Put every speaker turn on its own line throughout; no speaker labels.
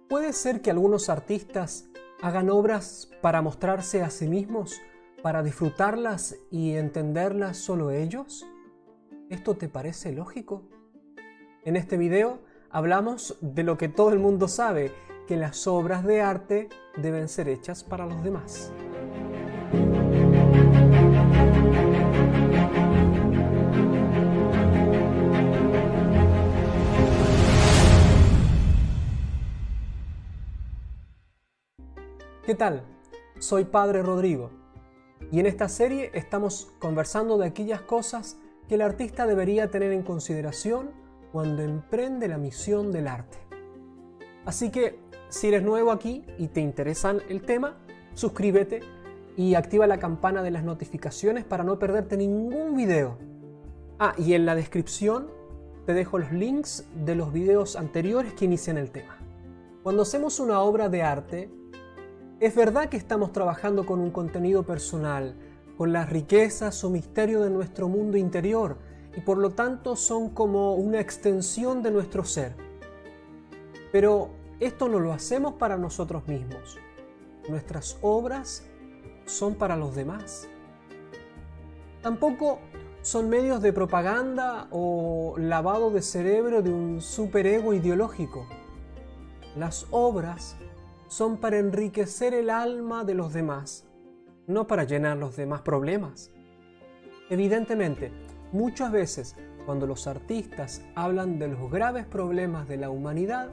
¿Puede ser que algunos artistas hagan obras para mostrarse a sí mismos, para disfrutarlas y entenderlas solo ellos? ¿Esto te parece lógico? En este video hablamos de lo que todo el mundo sabe, que las obras de arte deben ser hechas para los demás. ¿Qué tal? Soy Padre Rodrigo y en esta serie estamos conversando de aquellas cosas que el artista debería tener en consideración cuando emprende la misión del arte. Así que si eres nuevo aquí y te interesa el tema, suscríbete y activa la campana de las notificaciones para no perderte ningún video. Y en la descripción te dejo los links de los videos anteriores que inician el tema. Cuando hacemos una obra de arte, es verdad que estamos trabajando con un contenido personal, con las riquezas o misterios de nuestro mundo interior y por lo tanto son como una extensión de nuestro ser. Pero esto no lo hacemos para nosotros mismos. Nuestras obras son para los demás. Tampoco son medios de propaganda o lavado de cerebro de un superego ideológico. Las obras son para enriquecer el alma de los demás, no para llenar los demás problemas. Evidentemente, muchas veces cuando los artistas hablan de los graves problemas de la humanidad,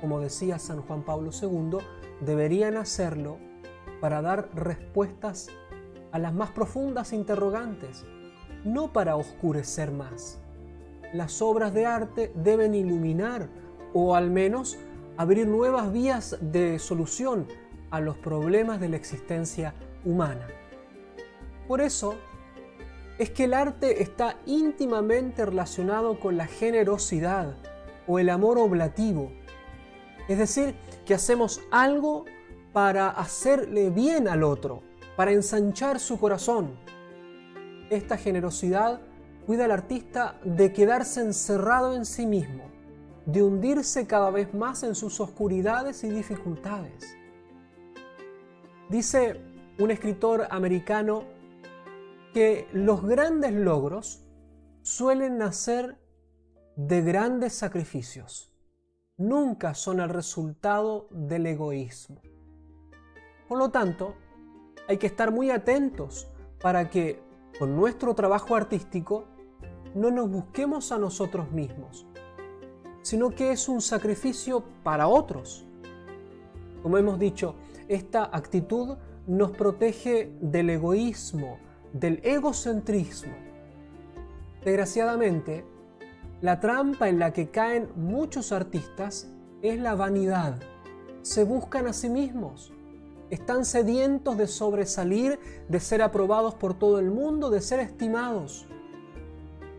como decía San Juan Pablo II, deberían hacerlo para dar respuestas a las más profundas interrogantes, no para oscurecer más. Las obras de arte deben iluminar o al menos abrir nuevas vías de solución a los problemas de la existencia humana. Por eso es que el arte está íntimamente relacionado con la generosidad o el amor oblativo, es decir, que hacemos algo para hacerle bien al otro, para ensanchar su corazón. Esta generosidad cuida al artista de quedarse encerrado en sí mismo, de hundirse cada vez más en sus oscuridades y dificultades. Dice un escritor americano que los grandes logros suelen nacer de grandes sacrificios. Nunca son el resultado del egoísmo. Por lo tanto, hay que estar muy atentos para que con nuestro trabajo artístico no nos busquemos a nosotros mismos, sino que es un sacrificio para otros. Como hemos dicho, esta actitud nos protege del egoísmo, del egocentrismo. Desgraciadamente, la trampa en la que caen muchos artistas es la vanidad. Se buscan a sí mismos. Están sedientos de sobresalir, de ser aprobados por todo el mundo, de ser estimados.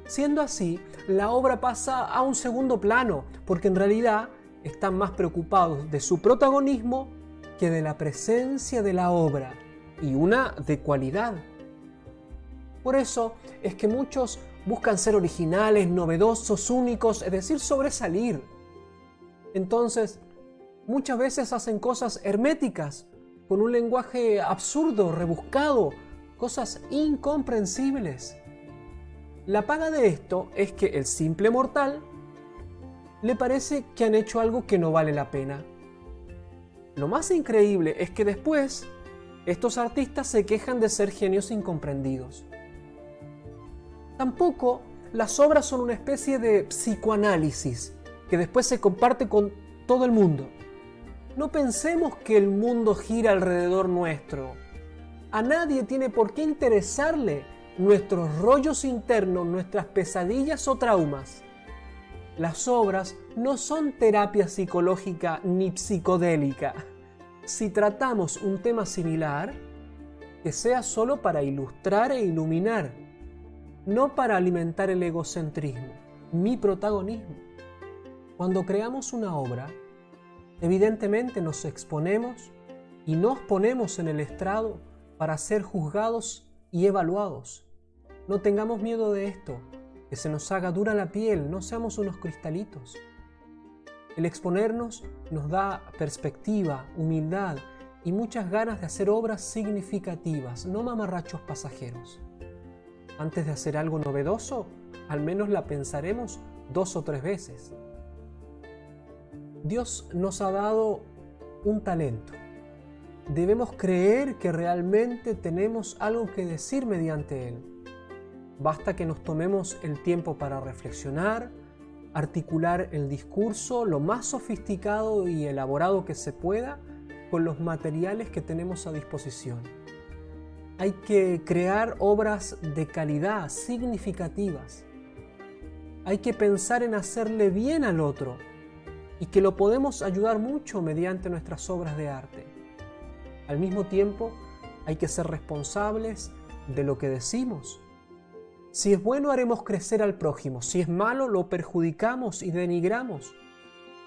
Siendo así, la obra pasa a un segundo plano, porque en realidad están más preocupados de su protagonismo que de la presencia de la obra, y una de cualidad. Por eso es que muchos buscan ser originales, novedosos, únicos, es decir, sobresalir. Entonces, muchas veces hacen cosas herméticas, con un lenguaje absurdo, rebuscado, cosas incomprensibles. La paga de esto es que el simple mortal le parece que han hecho algo que no vale la pena. Lo más increíble es que después estos artistas se quejan de ser genios incomprendidos. Tampoco las obras son una especie de psicoanálisis que después se comparte con todo el mundo. No pensemos que el mundo gira alrededor nuestro. A nadie tiene por qué interesarle nuestros rollos internos, nuestras pesadillas o traumas. Las obras no son terapia psicológica ni psicodélica. Si tratamos un tema similar, que sea solo para ilustrar e iluminar, no para alimentar el egocentrismo, mi protagonismo. Cuando creamos una obra, evidentemente nos exponemos y nos ponemos en el estrado para ser juzgados y evaluados. No tengamos miedo de esto, que se nos haga dura la piel, no seamos unos cristalitos. El exponernos nos da perspectiva, humildad y muchas ganas de hacer obras significativas, no mamarrachos pasajeros. Antes de hacer algo novedoso, al menos la pensaremos 2 o 3 veces. Dios nos ha dado un talento. Debemos creer que realmente tenemos algo que decir mediante él. Basta que nos tomemos el tiempo para reflexionar, articular el discurso lo más sofisticado y elaborado que se pueda con los materiales que tenemos a disposición. Hay que crear obras de calidad, significativas. Hay que pensar en hacerle bien al otro y que lo podemos ayudar mucho mediante nuestras obras de arte. Al mismo tiempo, hay que ser responsables de lo que decimos. Si es bueno, haremos crecer al prójimo. Si es malo, lo perjudicamos y denigramos.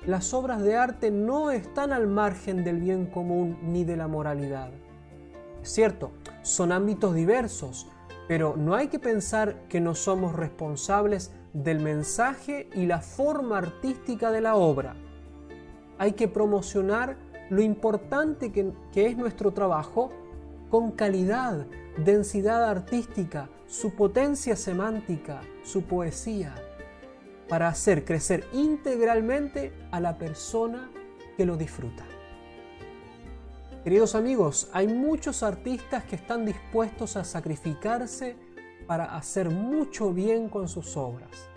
Las obras de arte no están al margen del bien común ni de la moralidad. Es cierto, son ámbitos diversos, pero no hay que pensar que no somos responsables del mensaje y la forma artística de la obra. Hay que promocionar lo importante que es nuestro trabajo con calidad, densidad artística, su potencia semántica, su poesía, para hacer crecer integralmente a la persona que lo disfruta. Queridos amigos, hay muchos artistas que están dispuestos a sacrificarse para hacer mucho bien con sus obras.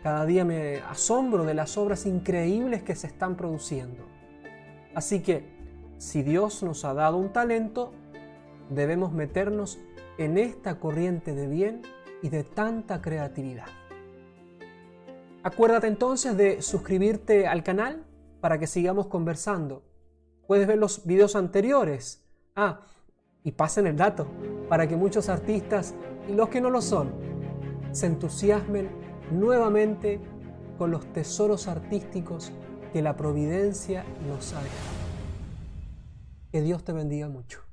Cada día me asombro de las obras increíbles que se están produciendo. Así que, si Dios nos ha dado un talento, debemos meternos en esta corriente de bien y de tanta creatividad. Acuérdate entonces de suscribirte al canal para que sigamos conversando. Puedes ver los videos anteriores. Y pasen el dato para que muchos artistas y los que no lo son se entusiasmen nuevamente con los tesoros artísticos que la providencia nos ha dejado. Que Dios te bendiga mucho.